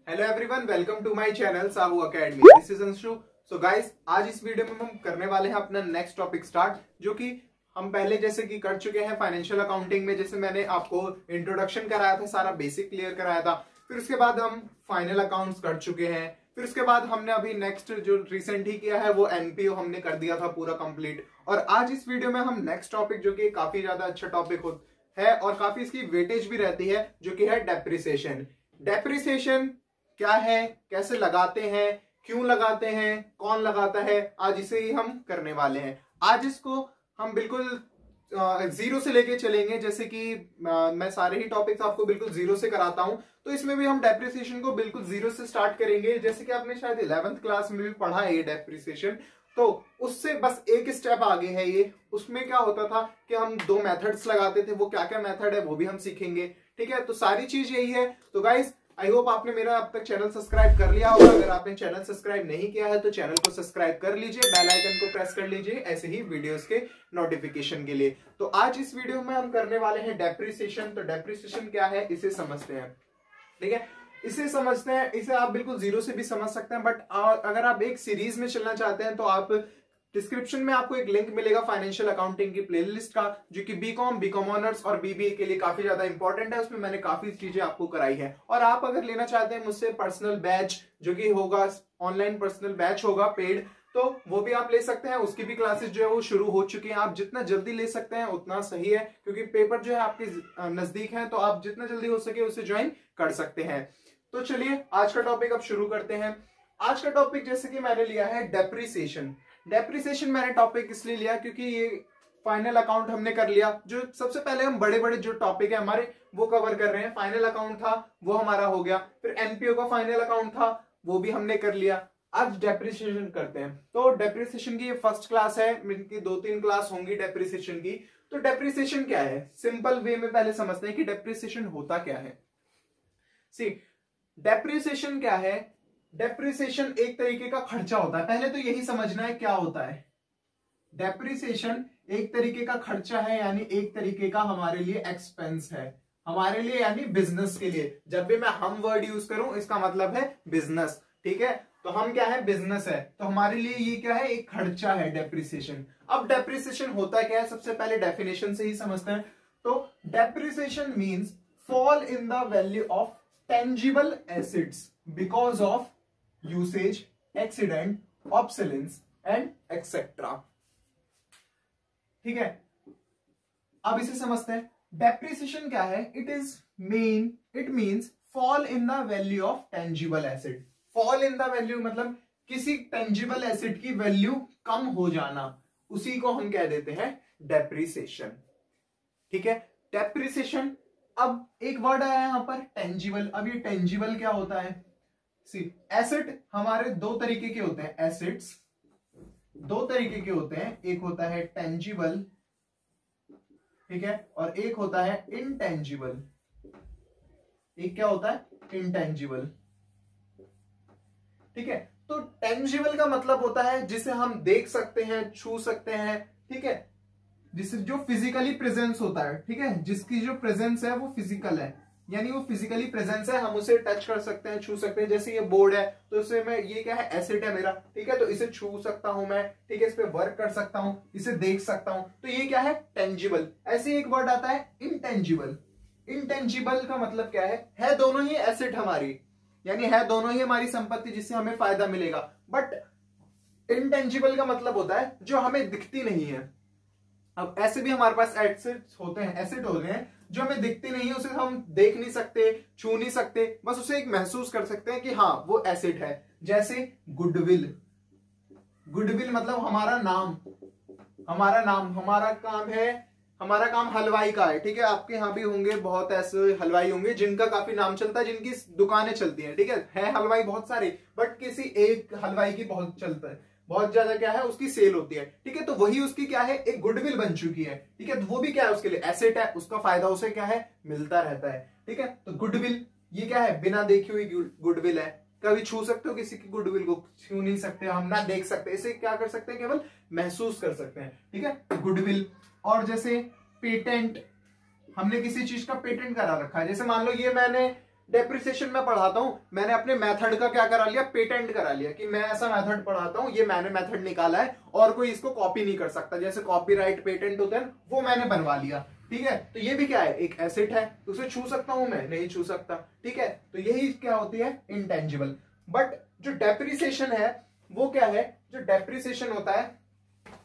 Hello everyone, welcome to my channel Sahu academy. This is Anshu. So guys, आज इस video में हम करने वाले हैं अपना नेक्स्ट टॉपिक स्टार्ट, जो कि हम पहले जैसे कि कर चुके हैं फाइनेंशियल अकाउंटिंग में। जैसे मैंने आपको इंट्रोडक्शन कराया था, सारा बेसिक क्लियर कराया था, फिर उसके बाद हम फाइनल अकाउंट्स कर चुके हैं, फिर उसके बाद हमने अभी नेक्स्ट जो रिसेंट ही किया है वो एनपीओ हमने कर दिया था पूरा कंप्लीट। और आज इस वीडियो में हम नेक्स्ट टॉपिक, जो कि काफी ज्यादा अच्छा टॉपिक है और काफी इसकी वेटेज भी रहती है, जो कि है डेप्रिसिएशन। डेप्रिसिएशन क्या है, कैसे लगाते हैं, क्यों लगाते हैं, कौन लगाता है, आज इसे ही हम करने वाले हैं। आज इसको हम बिल्कुल जीरो से लेके चलेंगे। जैसे कि मैं सारे ही टॉपिक्स आपको बिल्कुल जीरो से कराता हूं, तो इसमें भी हम डेप्रिसिएशन को बिल्कुल जीरो से स्टार्ट करेंगे। जैसे कि आपने शायद 11th क्लास में भी पढ़ा है ये डेप्रिसिएशन, तो उससे बस एक स्टेप आगे है ये। उसमें क्या होता था कि हम दो मेथड्स लगाते थे, वो क्या क्या मेथड है वो भी हम सीखेंगे। ठीक है, तो सारी चीज यही है। तो गाइस, आई होप आपने मेरा अब तक चैनल सब्सक्राइब कर लिया होगा। अगर आपने चैनल सब्सक्राइब नहीं किया है तो चैनल को सब्सक्राइब कर लीजिए, बेल आइकन को प्रेस कर लीजिए ऐसे ही वीडियोस के नोटिफिकेशन के लिए। तो आज इस वीडियो में हम करने वाले हैं डेप्रिसिएशन। तो डेप्रिसिएशन क्या है, इसे समझते हैं। ठीक है, इसे समझते हैं। इसे आप बिल्कुल जीरो से भी समझ सकते हैं, बट अगर आप एक सीरीज में चलना चाहते हैं तो आप डिस्क्रिप्शन में आपको एक लिंक मिलेगा फाइनेंशियल अकाउंटिंग की प्लेलिस्ट का, जो कि बीकॉम ऑनर्स और बीबीए के लिए काफी ज्यादा इंपॉर्टेंट है। उसमें मैंने काफी चीजें आपको कराई है। और आप अगर लेना चाहते हैं मुझसे पर्सनल बैच, जो कि होगा ऑनलाइन पर्सनल बैच होगा पेड, तो वो भी आप ले सकते हैं। उसकी भी क्लासेस जो है वो शुरू हो चुकी हैं। आप जितना जल्दी ले सकते हैं उतना सही है, क्योंकि पेपर जो है आपके नजदीक है, तो आप जितना जल्दी हो सके उसे ज्वाइन कर सकते हैं। तो चलिए आज का टॉपिक अब शुरू करते हैं। आज का टॉपिक जैसे कि मैंने लिया है डेप्रिसिएशन। डेप्रिसिएशन मैंने टॉपिक इसलिए लिया क्योंकि ये फाइनल अकाउंट हमने कर लिया। जो सबसे पहले हम बड़े बड़े जो टॉपिक है हमारे वो कवर कर रहे हैं। फाइनल अकाउंट था वो हमारा हो गया, फिर एनपीओ का फाइनल अकाउंट था वो भी हमने कर लिया। आज डेप्रिसिएशन करते हैं। तो डेप्रिसिएशन की ये फर्स्ट क्लास है, इनकी 2-3 क्लास होंगी डेप्रिसिएशन की। तो डेप्रिसिएशन क्या है, सिंपल वे में पहले समझते हैं कि डेप्रिसिएशन होता क्या है। सी, डेप्रिसिएशन क्या है? डेप्रिसिएशन एक तरीके का खर्चा होता है। पहले तो यही समझना है क्या होता है। डेप्रिसिएशन एक तरीके का खर्चा है, यानी एक तरीके का हमारे लिए एक्सपेंस है, हमारे लिए यानी बिजनेस के लिए। जब भी मैं हम वर्ड यूज करूं इसका मतलब है बिजनेस। ठीक है, तो हम क्या है, बिजनेस है, तो हमारे लिए ये क्या है, एक खर्चा है डेप्रिसिएशन। अब डेप्रिसिएशन होता क्या है, सबसे पहले डेफिनेशन से ही समझते हैं। तो depreciation means fall in the value of tangible assets because of usage, accident, obsolescence and etc. ठीक है, अब इसे समझते हैं। डेप्रिसिएशन क्या है? It means fall in the value of tangible asset. Fall in the value मतलब किसी टेंजिबल एसेट की वैल्यू कम हो जाना, उसी को हम कह देते हैं डेप्रिसिएशन। ठीक है, डेप्रिसिएशन। अब एक वर्ड आया यहां पर टेंजिबल। अब ये टेंजिबल क्या होता है? सी, एसेट हमारे दो तरीके के होते हैं। एसेट्स दो तरीके के होते हैं, एक होता है टेंजिबल, ठीक है, और एक होता है इनटेंजिबल। एक क्या होता है? इनटेंजिबल। ठीक है, तो टेंजिबल का मतलब होता है जिसे हम देख सकते हैं, छू सकते हैं। ठीक है, जिससे जो फिजिकली प्रेजेंस होता है। ठीक है, जिसकी जो प्रेजेंस है वो फिजिकल है, यानी वो फिजिकली प्रेजेंस है, हम उसे टच कर सकते हैं, छू सकते हैं। जैसे ये बोर्ड है तो इसे मैं, ये क्या है, एसेट है मेरा। ठीक है, तो इसे छू सकता हूं मैं, ठीक है, इस पे वर्क कर सकता हूं, इसे देख सकता हूं, तो ये क्या है, टेंजिबल। ऐसे एक वर्ड आता है इनटेंजिबल। इनटेंजिबल का मतलब क्या है दोनों ही एसेट हमारी, यानी है दोनों ही हमारी संपत्ति जिससे हमें फायदा मिलेगा। बट इनटेंजिबल का मतलब होता है जो हमें दिखती नहीं है। अब ऐसे भी हमारे पास एसेट्स होते हैं, एसेट होते हैं जो हमें दिखते नहीं है, उसे हम देख नहीं सकते, छू नहीं सकते, बस उसे एक महसूस कर सकते हैं कि हाँ वो एसेट है। जैसे गुडविल। गुडविल मतलब हमारा नाम। हमारा काम है, हमारा काम हलवाई का है। ठीक है, आपके यहाँ भी होंगे बहुत ऐसे हलवाई होंगे जिनका काफी नाम चलता है, जिनकी दुकानें चलती हैं। ठीक है हलवाई बहुत सारे, बट किसी एक हलवाई की बहुत चलता है, बहुत ज्यादा क्या है उसकी सेल होती है। ठीक है, तो वही उसकी क्या है, एक गुडविल बन चुकी है। ठीक है, तो वो भी क्या है, उसके लिए एसेट है, उसका फायदा उसे क्या है, मिलता रहता है। ठीक है, तो गुडविल ये क्या है, बिना देखी हुई गुडविल है। कभी छू सकते हो किसी की गुडविल को? छू नहीं सकते, हम ना देख सकते, इसे क्या कर सकते हैं, केवल महसूस कर सकते हैं। ठीक है, गुडविल। और जैसे पेटेंट, हमने किसी चीज का पेटेंट करा रखा है। जैसे मान लो ये मैंने डेप्रिसिएशन में पढ़ाता हूं, मैंने अपने मेथड का क्या करा लिया, पेटेंट करा लिया कि मैं ऐसा मेथड पढ़ाता हूं, ये मैंने मेथड निकाला है और कोई इसको कॉपी नहीं कर सकता। जैसे कॉपीराइट पेटेंट होता है वो मैंने बनवा लिया, ठीक है। तो ये भी क्या है, एक एसेट है, तो उसे छू सकता हूं मैं, नहीं छू सकता, ठीक है। तो यही क्या होती है, इंटेंजिबल। बट जो डेप्रिसिएशन है वो क्या है, जो डेप्रिसिएशन होता है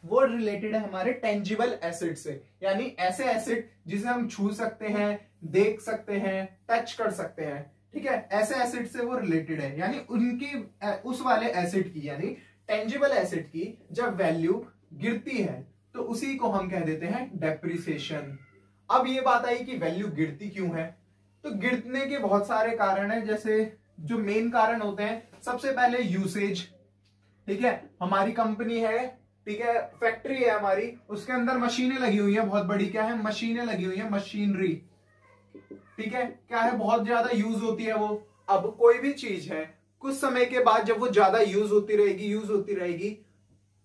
वो रिलेटेड है हमारे टेंजिबल एसेट से, यानी ऐसे एसेट जिसे हम छू सकते हैं, देख सकते हैं, टच कर सकते हैं, ठीक है। ऐसे एसेट से वो रिलेटेड है, यानी उनकी उस वाले एसेट की, यानी टेंजिबल एसेट की जब वैल्यू गिरती है तो उसी को हम कह देते हैं डेप्रिसिएशन। अब ये बात आई कि वैल्यू गिरती क्यों है, तो गिरने के बहुत सारे कारण हैं। जैसे जो मेन कारण होते हैं, सबसे पहले यूसेज, ठीक है। हमारी कंपनी है, ठीक है, फैक्ट्री है हमारी, उसके अंदर मशीनें लगी हुई हैं, बहुत बड़ी क्या है, मशीनें लगी हुई हैं, मशीनरी, ठीक है। क्या है, बहुत ज्यादा यूज होती है वो। अब कोई भी चीज है, कुछ समय के बाद जब वो ज्यादा यूज होती रहेगी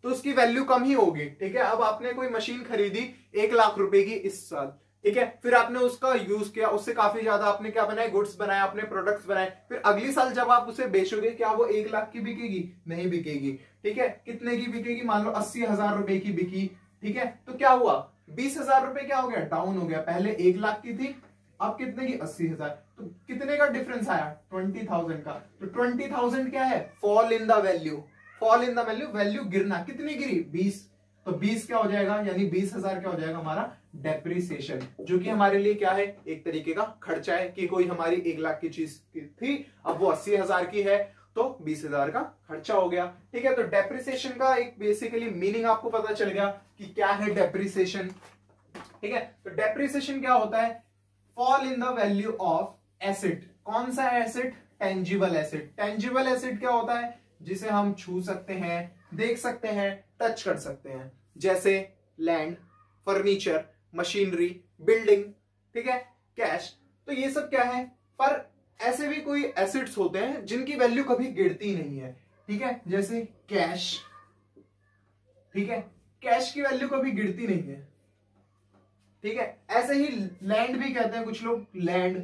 तो उसकी वैल्यू कम ही होगी, ठीक है। अब आपने कोई मशीन खरीदी 1 लाख रुपए की इस साल, ठीक है, फिर आपने उसका यूज किया, उससे काफी ज्यादा आपने क्या बनाया, गुड्स बनाए, आपने प्रोडक्ट्स बनाए, फिर अगली साल जब आप उसे बेचोगे, क्या वो 1 लाख की बिकेगी, नहीं बिकेगी, ठीक है। कितने की बिकेगी, मान लो 80,000 रुपए की बिकी, ठीक है। तो क्या हुआ, 20,000 रुपए क्या हो गया, डाउन हो गया। पहले 1 लाख की थी, अब कितने की, 80,000। तो कितने का डिफरेंस आया, 20,000 का। तो 20,000 क्या है, fall in the value, fall in the value, value गिरना, कितनी गिरी, 20। तो 20 क्या हो जाएगा, यानी 20,000 क्या हो जाएगा हमारा डेप्रिसिएशन, जो कि हमारे लिए क्या है, एक तरीके का खर्चा है कि कोई हमारी 1 लाख की चीज थी, अब वो 80,000 की है, तो 20,000 का खर्चा हो गया, ठीक है। तो डेप्रिसिएशन का एक बेसिकली मीनिंग आपको पता चल गया कि क्या है डेप्रिसिएशन, ठीक है। तो डेप्रिसिएशन क्या होता है, fall in the value of asset. कौन सा asset, tangible asset. Tangible asset क्या होता है, जिसे हम छू सकते हैं, देख सकते हैं, टच कर सकते हैं, जैसे लैंड, फर्नीचर, मशीनरी, बिल्डिंग, ठीक है, कैश। तो ये सब क्या है, पर ऐसे भी कोई एसेट्स होते हैं जिनकी वैल्यू कभी गिरती नहीं है, ठीक है, जैसे कैश, ठीक है, कैश की वैल्यू कभी गिरती नहीं है, ठीक है। ऐसे ही लैंड भी कहते हैं कुछ लोग, लैंड,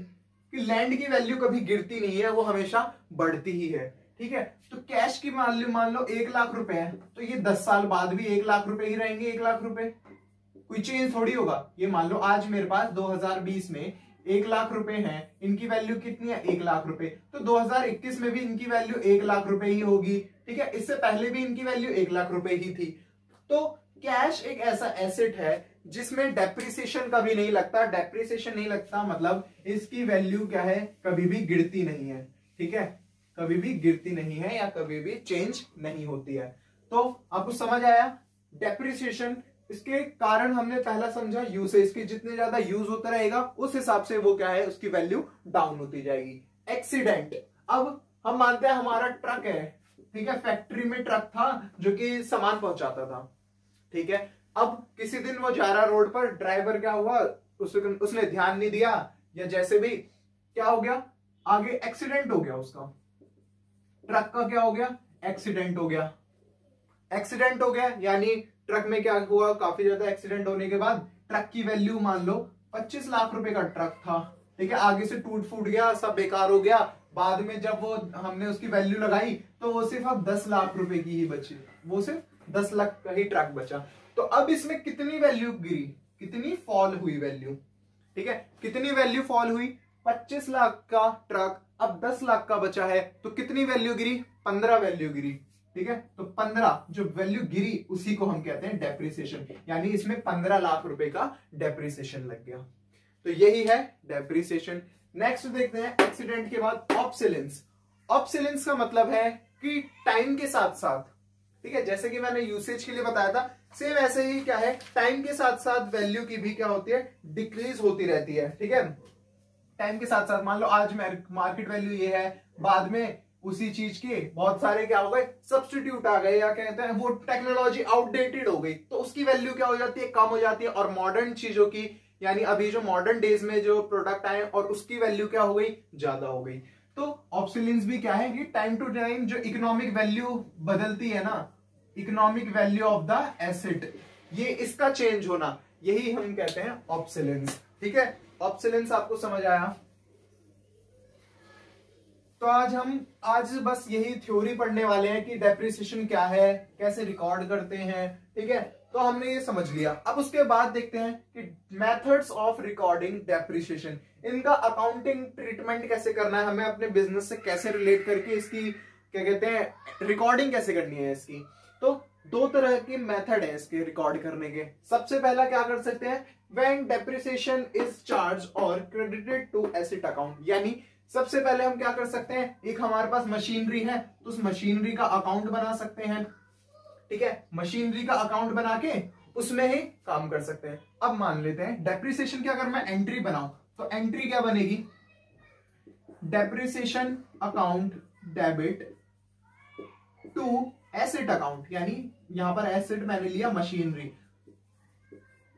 कि लैंड की वैल्यू कभी गिरती नहीं है, वो हमेशा बढ़ती ही है, ठीक है। तो कैश की वैल्यू मान लो 1 लाख रुपए है, तो ये 10 साल बाद भी 1 लाख रुपए ही रहेंगे, 1 लाख रुपए, कोई चेंज थोड़ी होगा। ये मान लो आज मेरे पास 2020 में 1 लाख रुपए हैं, इनकी वैल्यू कितनी है, 1 लाख रुपए, तो 2021 में भी इनकी वैल्यू 1 लाख रुपए ही होगी, ठीक है। इससे पहले भी इनकी वैल्यू 1 लाख रुपए ही थी। तो कैश एक ऐसा एसेट है जिसमें डेप्रिसिएशन कभी नहीं लगता, डेप्रिसिएशन नहीं लगता मतलब इसकी वैल्यू क्या है, कभी भी गिरती नहीं है, ठीक है, कभी भी गिरती नहीं है या कभी भी चेंज नहीं होती है। तो आपको समझ आया डेप्रिसिएशन, इसके कारण हमने पहला समझा यूसेज की, जितने ज्यादा यूज होता रहेगा उस हिसाब से वो क्या है, उसकी वैल्यू डाउन होती जाएगी। एक्सीडेंट, अब हम मानते हैं हमारा ट्रक है, ठीक है, फैक्ट्री में ट्रक था जो कि सामान पहुंचाता था, ठीक है। अब किसी दिन वो जा रहा रोड पर, ड्राइवर क्या हुआ, उसने ध्यान नहीं दिया या जैसे भी क्या हो गया, आगे एक्सीडेंट हो गया, उसका ट्रक का क्या हो गया, एक्सीडेंट हो गया। एक्सीडेंट हो गया यानी ट्रक में क्या हुआ, काफी ज्यादा एक्सीडेंट होने के बाद ट्रक की वैल्यू मान लो 25 लाख रुपए का ट्रक था, ठीक है, आगे से टूट फूट गया, सब बेकार हो गया। बाद में जब वो हमने उसकी वैल्यू लगाई तो वो सिर्फ अब 10 लाख रुपए की ही बची, वो सिर्फ 10 लाख का ही ट्रक बचा। तो अब इसमें कितनी वैल्यू गिरी, कितनी फॉल हुई वैल्यू, ठीक है, कितनी वैल्यू फॉल हुई, 25 लाख का ट्रक अब 10 लाख का बचा है, तो कितनी वैल्यू गिरी, 15 वैल्यू गिरी, ठीक है। तो 15 जो वैल्यू गिरी उसी को हम कहते हैं डेप्रिसिएशन, यानी इसमें 15 लाख रुपए का डेप्रिसिएशन लग गया। तो यही है डेप्रिसिएशन। नेक्स्ट देखते हैं एक्सीडेंट के बाद ऑब्सोलेंस। ऑब्सोलेंस का मतलब है कि टाइम के साथ साथ, ठीक है, जैसे कि मैंने यूसेज के लिए बताया था, सेम ऐसे ही क्या है, टाइम के साथ साथ वैल्यू की भी क्या होती है, डिक्रीज होती रहती है, ठीक है। टाइम के साथ साथ मान लो आज मार्केट वैल्यू ये है, बाद में उसी चीज के बहुत सारे क्या हो गए, सब्स्टिट्यूट आ गए, या कहते हैं वो टेक्नोलॉजी आउटडेटेड हो गई, तो उसकी वैल्यू क्या हो जाती है, कम हो जाती है। और मॉडर्न चीजों की, यानी अभी जो मॉडर्न डेज में जो प्रोडक्ट आए और उसकी वैल्यू क्या हो गई, ज्यादा हो गई। तो ऑब्सोलेंस भी क्या है कि टाइम टू टाइम जो इकोनॉमिक वैल्यू बदलती है ना, economic value of the asset, ये इसका चेंज होना, यही हम कहते हैं ऑब्सोलेंस, ठीक है। ऑब्सोलेंस आपको समझ आया। तो आज बस यही थ्योरी पढ़ने वाले हैं कि डेप्रिसिएशन क्या है, कैसे रिकॉर्ड करते हैं, ठीक है। तो हमने ये समझ लिया। अब उसके बाद देखते हैं कि मेथड्स ऑफ रिकॉर्डिंग डेप्रिसिएशन, इनका अकाउंटिंग ट्रीटमेंट कैसे करना है, हमें अपने बिजनेस से कैसे रिलेट करके इसकी क्या कहते हैं रिकॉर्डिंग कैसे करनी है इसकी। तो दो तरह के मेथड है इसके रिकॉर्ड करने के। सबसे पहला क्या कर सकते हैं, व्हेन डेप्रिसिएशन इज चार्ज और क्रेडिटेड टू एसेट अकाउंट, यानी सबसे पहले हम क्या कर सकते हैं, एक हमारे पास मशीनरी है तो उस मशीनरी का अकाउंट बना सकते हैं, ठीक है। मशीनरी का अकाउंट बना के उसमें ही काम कर सकते हैं। अब मान लेते हैं डेप्रिसिएशन की अगर मैं एंट्री बनाऊं तो एंट्री क्या बनेगी, depreciation account debit to asset account, यानी यहां पर एसेट मैंने लिया मशीनरी,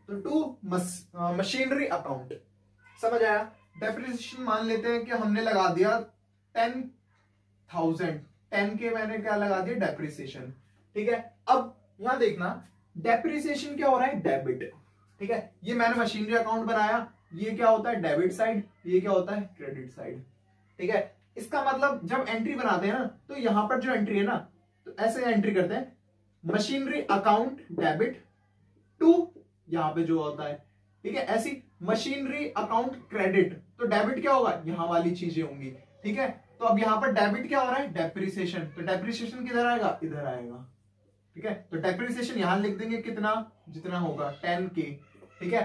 तो टू मशीनरी अकाउंट। समझ आया। डेप्रिसिएशन मान लेते हैं कि हमने लगा दिया 10,000, 10 के मैंने क्या लगा दिया डेप्रिसिएशन, ठीक है। अब यहां देखना डेप्रिसिएशन क्या हो रहा है, डेबिट, ठीक है। ये मैंने मशीनरी अकाउंट बनाया, ये क्या होता है डेबिट साइड, ये क्या होता है क्रेडिट साइड, ठीक है। इसका मतलब जब एंट्री बनाते हैं ना तो यहां पर जो एंट्री है ना तो ऐसे एंट्री करते हैं मशीनरी अकाउंट डेबिट टू, यहां पे जो होता है, ठीक है। ऐसी मशीनरी अकाउंट क्रेडिट, तो डेबिट क्या होगा, यहां वाली चीजें होंगी, ठीक है। तो अब यहां पर डेबिट क्या हो रहा है, डेप्रिसिएशन, तो डेप्रिसिएशन किधर आएगा, इधर आएगा, ठीक है। तो डेप्रिसिएशन यहां लिख देंगे कितना, जितना होगा 10K, ठीक है।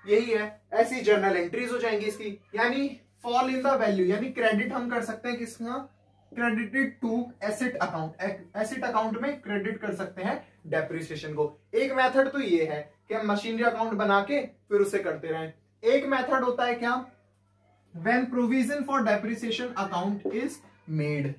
यही है, ऐसी जर्नल एंट्रीज हो जाएंगी इसकी, यानी फॉल इन द वैल्यू, यानी क्रेडिट हम कर सकते हैं किसका, credited to asset account, asset account में क्रेडिट कर सकते हैं डेप्रिसिएशन को। एक मेथड तो ये है कि हम मशीनरी अकाउंट बना के फिर उसे करते रहें। एक मेथड होता है क्या, when provision for depreciation account is made.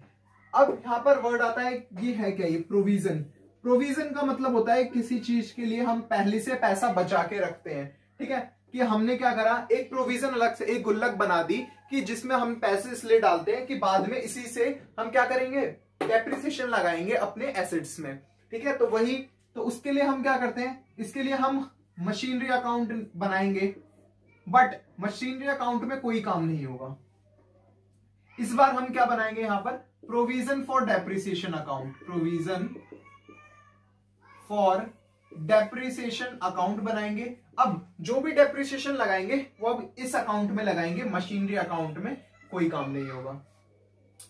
अब यहां पर वर्ड आता है, ये है क्या, ये प्रोविजन। प्रोविजन का मतलब होता है किसी चीज के लिए हम पहले से पैसा बचा के रखते हैं, ठीक है। कि हमने क्या करा, एक प्रोविजन अलग से एक गुल्लक बना दी कि जिसमें हम पैसे इसलिए डालते हैं कि बाद में इसी से हम क्या करेंगे, डेप्रिसिएशन लगाएंगे अपने एसेट्स में, ठीक है। तो वही, तो उसके लिए हम क्या करते हैं, इसके लिए हम मशीनरी अकाउंट बनाएंगे, बट मशीनरी अकाउंट में कोई काम नहीं होगा। इस बार हम क्या बनाएंगे, यहां पर provision for depreciation account, provision for depreciation account बनाएंगे। अब जो भी डेप्रिसिएशन लगाएंगे वो अब इस अकाउंट में लगाएंगे, मशीनरी अकाउंट में कोई काम नहीं होगा,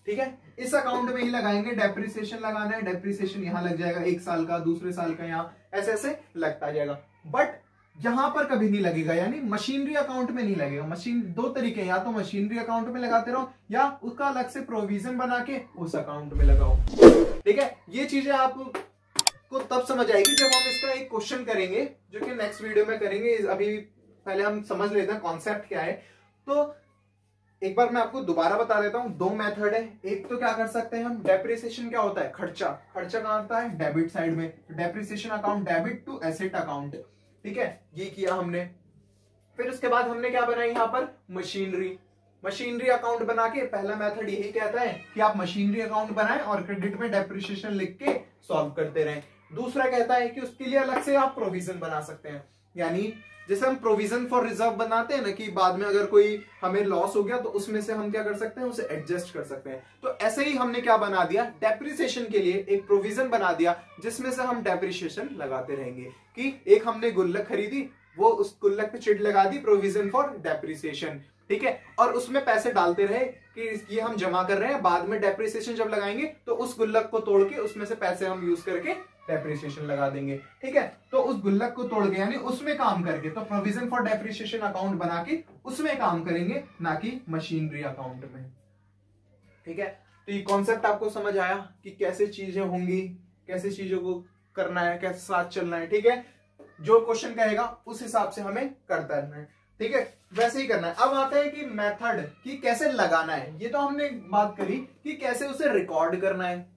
ठीक है। इस अकाउंट में ही लगाएंगे, डेप्रिसिएशन लगाना है, डेप्रिसिएशन यहां लग जाएगा, एक साल का, दूसरे साल का, यहां ऐसे ऐसे लगता जाएगा, बट यहां पर कभी नहीं लगेगा, यानी मशीनरी अकाउंट में नहीं लगेगा। मशीन दो तरीके हैं, या तो मशीनरी अकाउंट में लगाते रहो या उसका अलग से प्रोविजन बना के उस अकाउंट में लगाओ, ठीक है। ये चीजें आप को तब समझ आएगी जब हम इसका एक क्वेश्चन करेंगे, जो कि नेक्स्ट वीडियो में करेंगे। अभी पहले हम समझ लेते हैं कॉन्सेप्ट क्या है। तो एक बार मैं आपको दोबारा बता देता हूं, दो मेथड है। एक तो क्या कर सकते हैं हम, डेप्रिसिएशन क्या होता है, खर्चा, खर्चा कहां आता है, डेबिट साइड में, depreciation account debit to asset account, ठीक है। ये किया हमने। फिर उसके बाद हमने क्या बनाई, यहां पर मशीनरी, मशीनरी अकाउंट बना के, पहला मेथड यही कहता है कि आप मशीनरी अकाउंट बनाएं और क्रेडिट में डेप्रिसिएशन लिख के सॉल्व करते रहें। दूसरा कहता है कि उसके लिए अलग से आप प्रोविजन बना सकते हैं, यानी जैसे हम प्रोविजन फॉर रिजर्व बनाते हैं ना, कि बाद में अगर कोई हमें लॉस हो गया तो उसमें से हम क्या कर सकते हैं, उसे एडजस्ट कर सकते हैं। तो ऐसे ही हमने क्या बना दिया, डेप्रिसिएशन के लिए एक प्रोविजन बना दिया जिसमें से हम डेप्रिसिएशन लगाते रहेंगे। कि एक हमने गुल्लक खरीदी, वो उस गुल्लक पे चिट लगा दी, प्रोविजन फॉर डेप्रिसिएशन, ठीक है। और उसमें पैसे डालते रहे कि ये हम जमा कर रहे हैं, बाद में डेप्रिसिएशन जब लगाएंगे तो उस गुल्लक को तोड़ के उसमें से पैसे हम यूज करके डेप्रिसिएशन लगा देंगे, ठीक है। तो उस गुल्लक को तोड़ के, यानी उसमें काम करके, तो प्रोविजन फॉर डेप्रिसिएशन अकाउंट बना के उसमें काम करेंगे, ना कि मशीनरी अकाउंट में, ठीक है। तो ये कॉन्सेप्ट आपको समझ आया कि कैसे चीजें होंगी, कैसे चीजों को करना है, कैसे साथ चलना है, ठीक है। जो क्वेश्चन कहेगा उस हिसाब से हमें करता रहना है, ठीक है, वैसे ही करना है। अब आता है कि मेथड कि कैसे लगाना है। ये तो हमने बात करी कि कैसे उसे रिकॉर्ड करना है।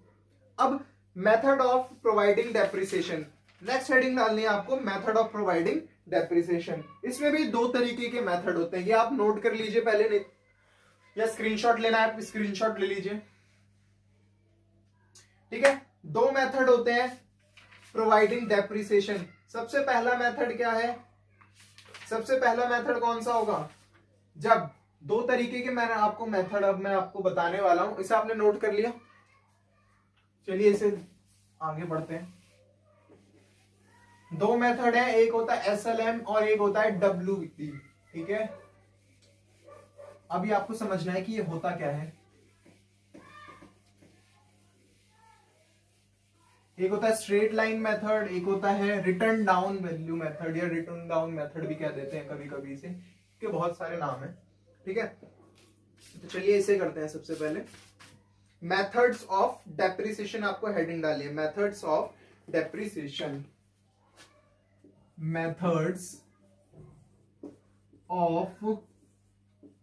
अब method of providing depreciation, next heading डालनी है आपको, मेथड ऑफ प्रोवाइडिंग डेप्रिसिएशन। इसमें भी दो तरीके के मेथड होते हैं, ये आप नोट कर लीजिए पहले, नहीं या स्क्रीनशॉट लेना है, स्क्रीनशॉट ले लीजिए, ठीक है। दो मेथड होते हैं प्रोवाइडिंग डेप्रिसिएशन। सबसे पहला मेथड क्या है, सबसे पहला मेथड कौन सा होगा, जब दो तरीके के मैंने आपको मेथड अब मैं आपको बताने वाला हूं, इसे आपने नोट कर लिया। चलिए इसे आगे बढ़ते हैं। दो मेथड है, एक होता है SLM और एक होता है WB। ठीक है, अभी आपको समझना है कि ये होता क्या है। एक होता है स्ट्रेट लाइन मेथड, एक होता है रिटर्न डाउन वैल्यू मेथड या रिटर्न डाउन मेथड भी कह देते हैं कभी कभी इसे, के बहुत सारे नाम है। ठीक है, तो चलिए इसे करते हैं। सबसे पहले मेथड्स ऑफ डेप्रिसिएशन, आपको हेडिंग डाली है methods of depreciation. Methods of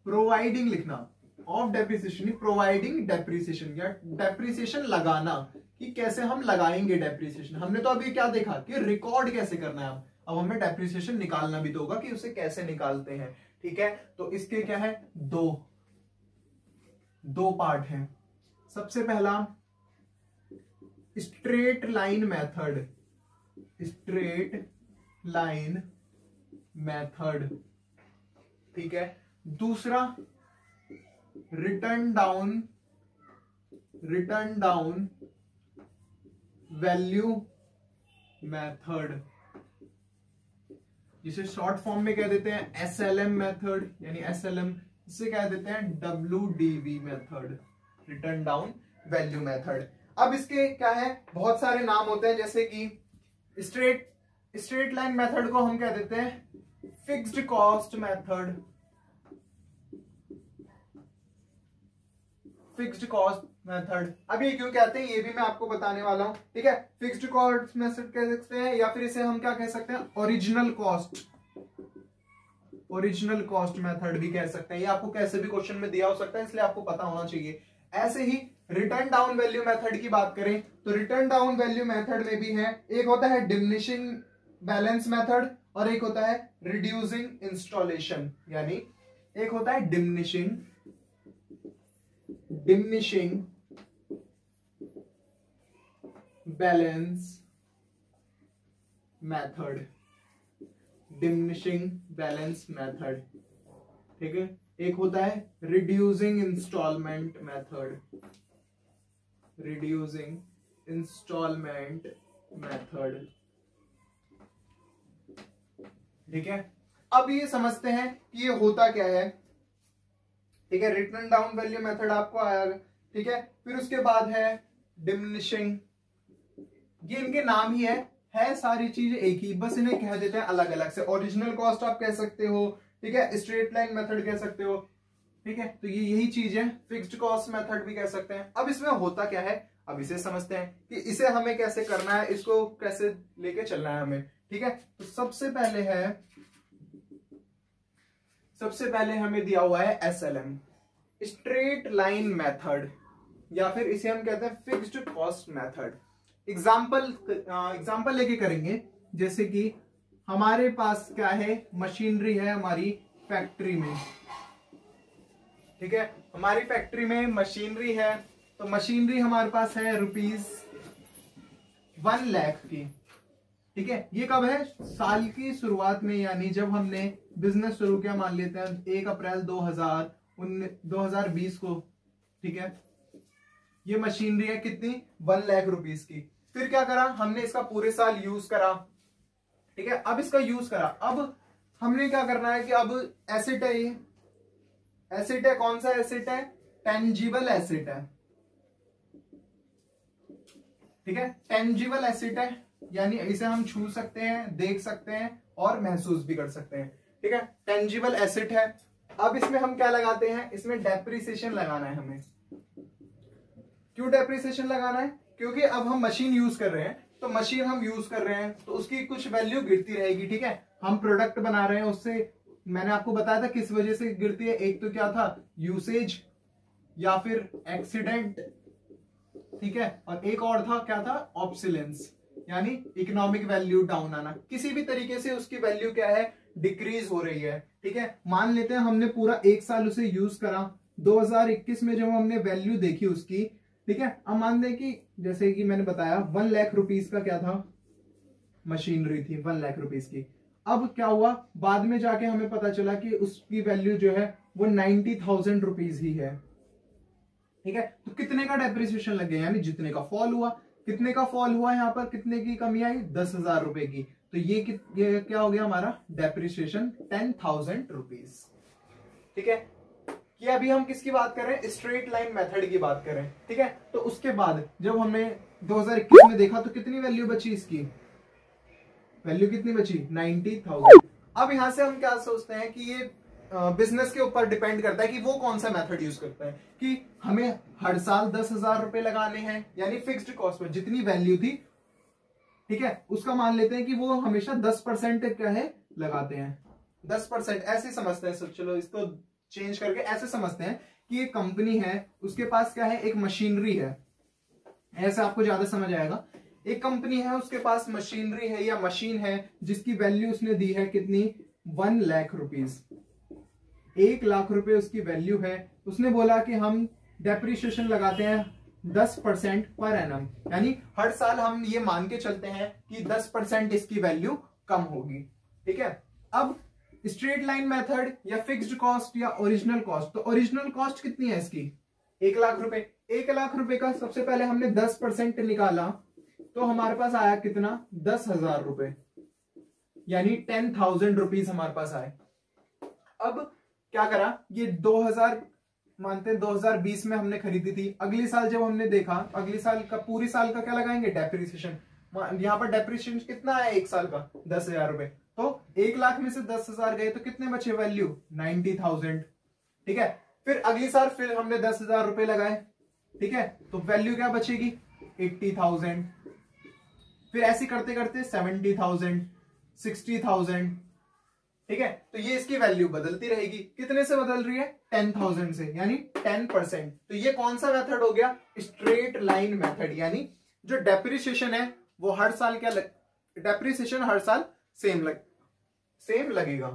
providing लिखना, ऑफ डेप्रिसिएशन, प्रोवाइडिंग डेप्रिसिएशन या डेप्रिसिएशन लगाना, कि कैसे हम लगाएंगे डेप्रिसिएशन। हमने तो अभी क्या देखा कि रिकॉर्ड कैसे करना है, अब हमें डेप्रिसिएशन निकालना भी तो होगा कि उसे कैसे निकालते हैं। ठीक है, तो इसके क्या है, दो पार्ट हैं। सबसे पहला straight line method, straight line method. ठीक है, दूसरा रिटर्न डाउन वैल्यू मेथड, जिसे शॉर्ट फॉर्म में कह देते हैं SLM मेथड, यानी SLM, इसे कह देते हैं WDV method, return down value method. अब इसके क्या है, बहुत सारे नाम होते हैं, जैसे कि स्ट्रेट लाइन मेथड को हम कह देते हैं fixed cost method, fixed cost method. अब ये क्यों कहते हैं ये भी मैं आपको बताने वाला हूं। ठीक है, फिक्स्ड कॉस्ट मेथड कह सकते हैं, या फिर इसे हम क्या कह सकते हैं, ओरिजिनल कॉस्ट मेथड भी कह सकते हैं। ये आपको कैसे भी क्वेश्चन में दिया हो सकता है, इसलिए आपको पता होना चाहिए। ऐसे ही रिटर्न डाउन वैल्यू मेथड की बात करें तो रिटर्न डाउन वैल्यू मेथड में भी है, एक होता है डिमिनिशिंग बैलेंस मेथड और एक होता है रिड्यूसिंग इंस्टॉलेशन, यानी एक होता है diminishing balance method, diminishing balance method. ठीक है, एक होता है रिड्यूसिंग इंस्टॉलमेंट मेथड, ठीक है, अब ये समझते हैं कि ये होता क्या है। ठीक है, रिटर्न डाउन वैल्यू मेथड आपको आया। ठीक है, फिर उसके बाद है डिमिनिशिंग, ये इनके नाम ही है सारी चीजें एक ही, बस इन्हें कह देते हैं अलग अलग से। ओरिजिनल कॉस्ट आप कह सकते हो, ठीक है, स्ट्रेट लाइन मेथड कह सकते हो। ठीक है, तो ये यही चीज है, फिक्स्ड कॉस्ट मेथड भी कह सकते हैं। अब इसमें होता क्या है, अब इसे समझते हैं कि इसे हमें कैसे करना है, इसको कैसे लेके चलना है हमें। ठीक है, तो सबसे पहले हमें दिया हुआ है SLM, स्ट्रेट लाइन मेथड, या फिर इसे हम कहते हैं फिक्स्ड कॉस्ट मेथड। एग्जाम्पल लेके करेंगे, जैसे कि हमारे पास क्या है, मशीनरी है हमारी फैक्ट्री में। ठीक है, हमारी फैक्ट्री में मशीनरी है, तो मशीनरी हमारे पास है ₹1 लाख की। ठीक है, ये कब है, साल की शुरुआत में, यानी जब हमने बिजनेस शुरू किया, मान लेते हैं 1 अप्रैल 2020 को। ठीक है, ये मशीनरी है कितनी, ₹1 लाख की। फिर क्या करा हमने, इसका पूरे साल यूज करा। ठीक है, अब इसका यूज करा, अब हमने क्या करना है कि अब एसेट है, ये एसेट है, कौन सा एसेट है, टेंजिबल एसेट है। ठीक है, टेंजिबल एसेट है, यानी इसे हम छू सकते हैं, देख सकते हैं और महसूस भी कर सकते हैं। ठीक है, टेंजिबल एसेट है। अब इसमें हम क्या लगाते हैं, इसमें डेप्रिसिएशन लगाना है हमें। क्यों डेप्रिसिएशन लगाना है, क्योंकि अब हम मशीन यूज कर रहे हैं, तो मशीन हम यूज कर रहे हैं तो उसकी कुछ वैल्यू गिरती रहेगी। ठीक है, हम प्रोडक्ट बना रहे हैं, उससे मैंने आपको बताया था किस वजह से गिरती है, एक तो क्या था, यूसेज या फिर एक्सीडेंट। ठीक है, और एक और था, क्या था, ऑब्सोलेंस, यानी इकोनॉमिक वैल्यू डाउन आना, किसी भी तरीके से उसकी वैल्यू क्या है, डिक्रीज हो रही है। ठीक है, मान लेते हैं हमने पूरा 1 साल उसे यूज करा, 2021 में जब हमने वैल्यू देखी उसकी। ठीक है, अब मान लें कि जैसे कि मैंने बताया ₹1 लाख का क्या था, मशीनरी थी ₹1 लाख की। अब क्या हुआ, बाद में जाके हमें पता चला कि उसकी वैल्यू जो है वो 90,000 रुपीज ही है। ठीक है, तो कितने का डेप्रिसिएशन लग गया, यानी जितने का फॉल हुआ, कितने का फॉल हुआ यहाँ पर, कितने की कमी आई, 10,000 रुपए की। तो ये क्या हो गया हमारा डेप्रिसिएशन, 10,000 रुपीज। ठीक है, ये अभी हम किसकी बात कर रहे हैं, स्ट्रेट लाइन मेथड की बात कर रहे हैं। ठीक है, तो उसके बाद जब हमने 2021 में देखा तो कितनी वैल्यू बची इसकी, वैल्यू कितनी बची, 90,000। अब यहां से हम क्या सोचते हैं कि ये बिजनेस के ऊपर डिपेंड करता है कि वो कौन सा मेथड यूज करता है, कि हमें हर साल 10,000 रुपए लगाने हैं, यानी फिक्स्ड कॉस्ट पर जितनी वैल्यू थी, ठीक है, उसका मान लेते हैं कि वो हमेशा 10% क्या है लगाते हैं, 10% ऐसे समझते हैं। चलो इसको चेंज करके ऐसे समझते हैं कि एक कंपनी है, उसके पास क्या है, एक मशीनरी है, ऐसे आपको ज्यादा समझ आएगा। एक कंपनी है, उसके पास मशीनरी है या मशीन है जिसकी वैल्यू उसने दी है कितनी, 1 लाख रुपीज, 1 लाख रुपए उसकी वैल्यू है। उसने बोला कि हम डेप्रिसिएशन लगाते हैं 10% पर एनम, यानी हर साल हम ये मान के चलते हैं कि 10% इसकी वैल्यू कम होगी। ठीक है, अब स्ट्रेट लाइन मेथड या फिक्स्ड कॉस्ट या ओरिजिनल कॉस्ट, तो ओरिजिनल कॉस्ट कितनी है इसकी, 1 लाख रुपए। 1 लाख रुपए का सबसे पहले हमने 10% निकाला तो हमारे पास आया कितना, 10,000 रुपए, यानी 10,000 रुपीज हमारे पास आए। अब क्या करा, ये 2000 मानते हैं 2020 में हमने खरीदी थी, अगली साल जब हमने देखा, अगली साल का पूरी साल का क्या लगाएंगे, डेप्रिसिएशन। यहाँ पर डेप्रिसिएशन कितना है एक साल का, 10,000 रुपए। तो 1 लाख में से 10,000 गए तो कितने बचे वैल्यू, 90,000। ठीक है, फिर अगली साल फिर हमने 10,000 रुपए लगाए। ठीक है, तो वैल्यू क्या बचेगी, 80,000। फिर ऐसे करते करते 70,000, 60,000। ठीक है, तो ये इसकी वैल्यू बदलती रहेगी, कितने से बदल रही है, 10,000 से, यानी 10%। तो ये कौन सा मेथड हो गया, स्ट्रेट लाइन मेथड, यानी जो डेप्रिसिएशन है वो हर साल क्या डेप्रिसिएशन हर साल सेम लगेगा।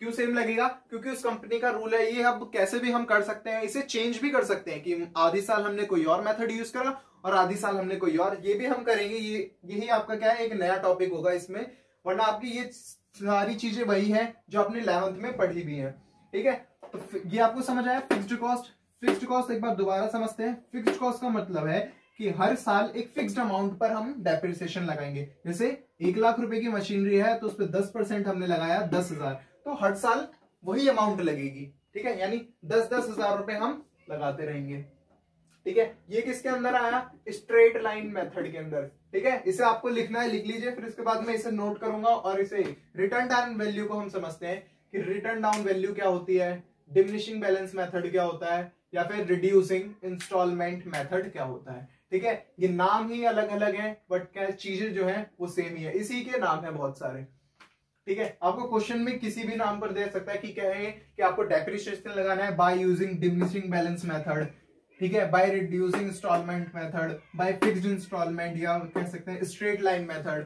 क्यों सेम लगेगा, क्योंकि उस कंपनी का रूल है। ये अब कैसे भी हम कर सकते हैं, इसे चेंज भी कर सकते हैं कि आधी साल हमने कोई और मेथड यूज करा और आधी साल हमने कोई और, ये भी हम करेंगे। यही आपका क्या है, एक नया टॉपिक होगा इसमें, वरना आपकी ये सारी चीजें वही है जो आपने 11th में पढ़ी भी है। ठीक है, तो ये आपको समझ आया फिक्स्ड कॉस्ट। फिक्स्ड कॉस्ट एक बार दोबारा समझते हैं। फिक्स्ड कॉस्ट का मतलब है कि हर साल एक फिक्स्ड अमाउंट पर हम डेप्रिसिएशन लगाएंगे। जैसे 1 लाख रुपए की मशीनरी है तो उस पर 10% हमने लगाया 10,000, तो हर साल वही अमाउंट लगेगी। ठीक है, यानी 10,000 रुपए हम लगाते रहेंगे। ठीक है, ये किसके अंदर आया, स्ट्रेट लाइन मेथड के अंदर। ठीक है, इसे आपको लिखना है, लिख लीजिए, फिर इसके बाद मैं इसे नोट करूंगा। और इसे रिटर्न डाउन वैल्यू को हम समझते हैं कि रिटर्न डाउन वैल्यू क्या होती है, डिमिनिशिंग बैलेंस मेथड क्या होता है, या फिर रिड्यूसिंग इंस्टॉलमेंट मेथड क्या होता है। ठीक है, ये नाम ही अलग अलग है बट क्या चीजें जो है वो सेम ही है, इसी के नाम है बहुत सारे। ठीक है, आपको क्वेश्चन में किसी भी नाम पर दे सकता है कि क्या है कि आपको डेप्रिसिएशन लगाना है by using diminishing balance method, ठीक है, by reducing installment method, by fixed installment, या कह सकते हैं स्ट्रेट लाइन मेथड।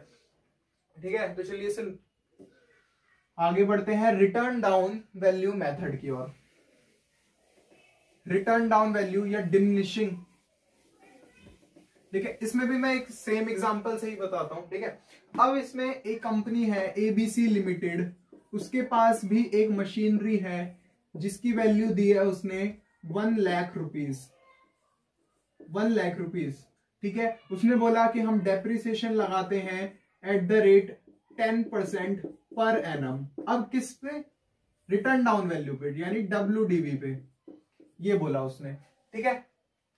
ठीक है, तो चलिए इसे आगे बढ़ते हैं रिटर्न डाउन वैल्यू मेथड की ओर। रिटर्न डाउन वैल्यू या डिमिनिशिंग, ठीक है, इसमें भी मैं एक सेम एग्जांपल से ही बताता हूं। ठीक है, अब इसमें एक कंपनी है एबीसी लिमिटेड, उसके पास भी एक मशीनरी है जिसकी वैल्यू दी है उसने 1 लाख रुपीज, 1 लाख रुपीज। ठीक है, उसने बोला कि हम डेप्रिसिएशन लगाते हैं at the rate 10% per annum. अब किस पे, रिटर्न डाउन वैल्यू पे, यानी WDV पे, ये बोला उसने। ठीक है,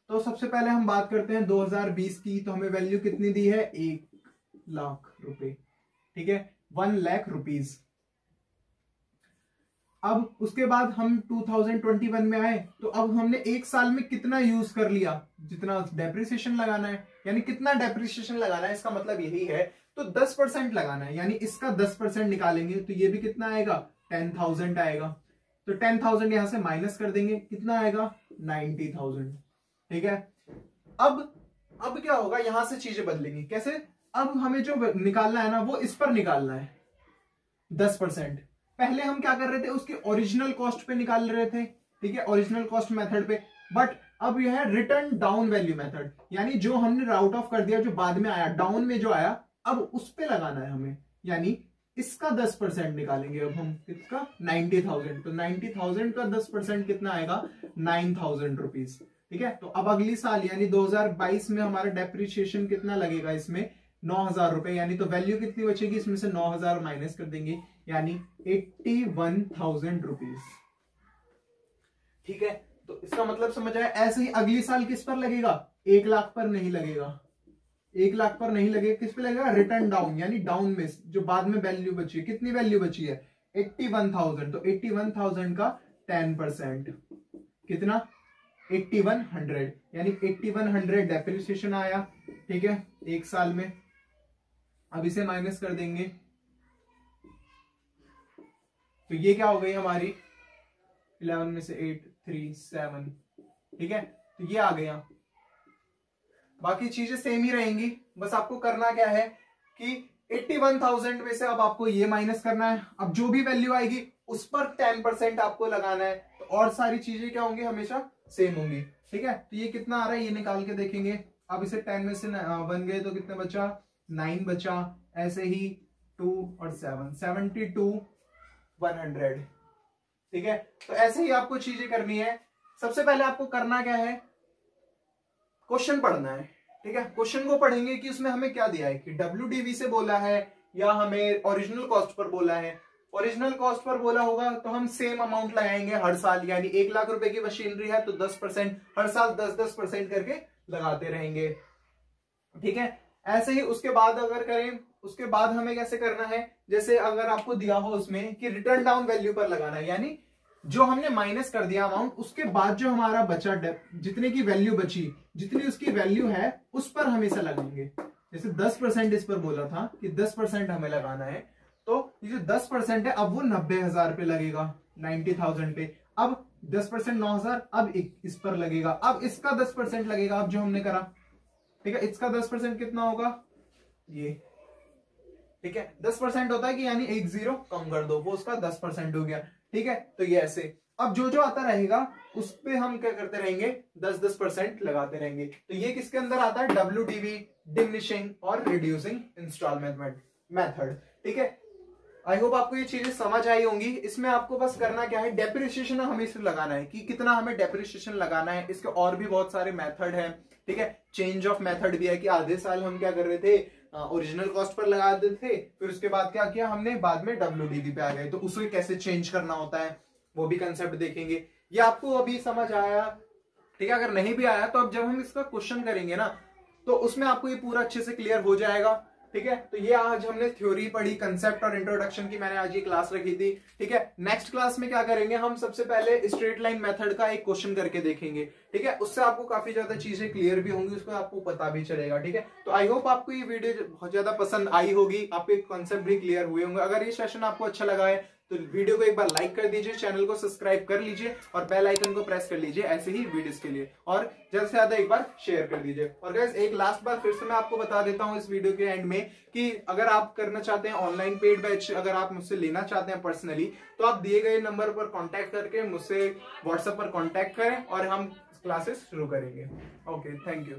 तो सबसे पहले हम बात करते हैं 2020 की, तो हमें वैल्यू कितनी दी है, 1 लाख रुपए। ठीक है, 1 लाख रुपीज। अब उसके बाद हम 2021 में आए, तो अब हमने एक साल में कितना यूज कर लिया, जितना डेप्रिसिएशन लगाना है, यानी कितना डेप्रिसिएशन लगाना है, इसका मतलब यही है, तो 10% लगाना है, यानी इसका 10% निकालेंगे तो ये भी कितना आएगा, 10,000 आएगा। तो 10,000 यहां से माइनस कर देंगे, कितना आएगा, 90,000। ठीक है, अब क्या होगा, यहां से चीजें बदलेंगी। कैसे, अब हमें जो निकालना है ना वो इस पर निकालना है 10%। पहले हम क्या कर रहे थे, उसके ओरिजिनल कॉस्ट पे निकाल रहे थे। ठीक है, ओरिजिनल कॉस्ट मेथड पे, बट अब यह है रिटर्न डाउन वैल्यू मेथड, यानी जो हमने राउट ऑफ कर दिया, जो बाद में आया, डाउन में जो आया, अब उस पे लगाना है हमें, यानी इसका 10% निकालेंगे अब हम, किसका? 90,000। तो 90,000 का 10% कितना आएगा? 9,000 रुपीज। ठीक है, तो अब अगली साल यानी 2022 में हमारा डेप्रिसिएशन कितना लगेगा इसमें? 9,000 रुपए, यानी तो वैल्यू कितनी बचेगी इसमें से? 9,000 माइनस कर देंगे, यानी 81,000 रुपीज। ठीक है, तो इसका मतलब समझ आया। ऐसे ही अगली साल किस पर लगेगा? 1 लाख पर नहीं लगेगा, 1 लाख पर नहीं लगेगा, किस पे लगेगा? रिटर्न डाउन, यानी डाउन में जो बाद में वैल्यू बची है। कितनी वैल्यू बची है? 81,000। तो 81,000 का 10% कितना? 8100, यानी 8100 डेप्रिसिएशन आया। ठीक है, 1 साल में। अब इसे माइनस कर देंगे, तो ये क्या हो गई हमारी? 11 में से 8, 3, 7। ठीक है, तो ये आ गया। बाकी चीजें सेम ही रहेंगी, बस आपको करना क्या है कि 81,000 में से अब आपको ये माइनस करना है। अब जो भी वैल्यू आएगी उस पर 10% आपको लगाना है, तो और सारी चीजें क्या होंगी? हमेशा सेम होंगी। ठीक है, तो ये कितना आ रहा है ये निकाल के देखेंगे। अब इसे 10 में से 1 गए तो कितना बचा? 9 बचा। ऐसे ही 2 और 7, 72,100। ठीक है, तो ऐसे ही आपको चीजें करनी है। सबसे पहले आपको करना क्या है? क्वेश्चन पढ़ना है। ठीक है, क्वेश्चन को पढ़ेंगे कि उसमें हमें क्या दिया है, कि WDV से बोला है या हमें ओरिजिनल कॉस्ट पर बोला है। ओरिजिनल कॉस्ट पर बोला होगा तो हम सेम अमाउंट लगाएंगे हर साल, यानी 1 लाख रुपए की मशीनरी है तो 10% हर साल 10% करके लगाते रहेंगे। ठीक है, ऐसे ही उसके बाद अगर करें, उसके बाद हमें कैसे करना है? जैसे अगर आपको दिया हो उसमें कि रिटर्न डाउन वैल्यू पर लगाना है, यानी जो हमने माइनस कर दिया अमाउंट, उसके बाद जो हमारा बचा जितने की वैल्यू बची, जितनी उसकी वैल्यू है उस पर हमेशा लगाएंगे। जैसे 10% इस पर बोला था कि 10% हमें लगाना है, तो ये जो 10% है अब वो 90,000 पे लगेगा, 90,000 पे। अब 10% 9,000, अब इस पर लगेगा, अब इसका 10% लगेगा। अब जो हमने करा, ठीक है, इसका 10% कितना होगा? ये। ठीक है, 10% होता है कि यानी 1 0 कम कर दो, वो उसका 10% हो गया। ठीक है, तो ये ऐसे अब जो जो आता रहेगा उस पे हम क्या करते रहेंगे? 10% लगाते रहेंगे। तो ये किसके अंदर आता है? WDV, डिमिनिशिंग और रिड्यूसिंग इंस्टॉलमेंट मेथड। ठीक है, आई होप आपको ये चीजें समझ आई होंगी। इसमें आपको बस करना क्या है? डेप्रिसिएशन हमें सिर्फ लगाना है कि कितना हमें डेप्रिसिएशन लगाना है। इसके और भी बहुत सारे मेथड हैं। ठीक है, चेंज ऑफ मेथड भी है कि आधे साल हम क्या कर रहे थे? ओरिजिनल कॉस्ट पर लगा देते थे, फिर उसके बाद क्या किया हमने? बाद में WDV पे आ गए, तो उसे कैसे चेंज करना होता है वो भी कंसेप्ट देखेंगे। ये आपको अभी समझ आया? ठीक है, अगर नहीं भी आया तो अब जब हम इसका क्वेश्चन करेंगे ना, तो उसमें आपको ये पूरा अच्छे से क्लियर हो जाएगा। ठीक है, तो ये आज हमने थ्योरी पढ़ी, कंसेप्ट और इंट्रोडक्शन की मैंने आज ये क्लास रखी थी। ठीक है, नेक्स्ट क्लास में क्या करेंगे? हम सबसे पहले स्ट्रेट लाइन मेथड का एक क्वेश्चन करके देखेंगे। ठीक है, उससे आपको काफी ज्यादा चीजें क्लियर भी होंगी, उसको आपको पता भी चलेगा। ठीक है, तो आई होप आपको ये वीडियो बहुत ज्यादा पसंद आई होगी, आपके कॉन्सेप्ट भी क्लियर हुए होंगे। अगर ये सेशन आपको अच्छा लगा है तो वीडियो को एक बार लाइक कर दीजिए, चैनल को सब्सक्राइब कर लीजिए और बेल आइकन को प्रेस कर लीजिए ऐसे ही वीडियोस के लिए, और ज्यादा से ज्यादा एक बार शेयर कर दीजिए। और गाइस एक लास्ट बार फिर से मैं आपको बता देता हूं इस वीडियो के एंड में कि अगर आप करना चाहते हैं ऑनलाइन पेड बैच, अगर आप मुझसे लेना चाहते हैं पर्सनली, तो आप दिए गए नंबर पर कॉन्टैक्ट करके मुझसे व्हाट्सएप पर कॉन्टैक्ट करें और हम क्लासेस शुरू करेंगे। Okay, thank you.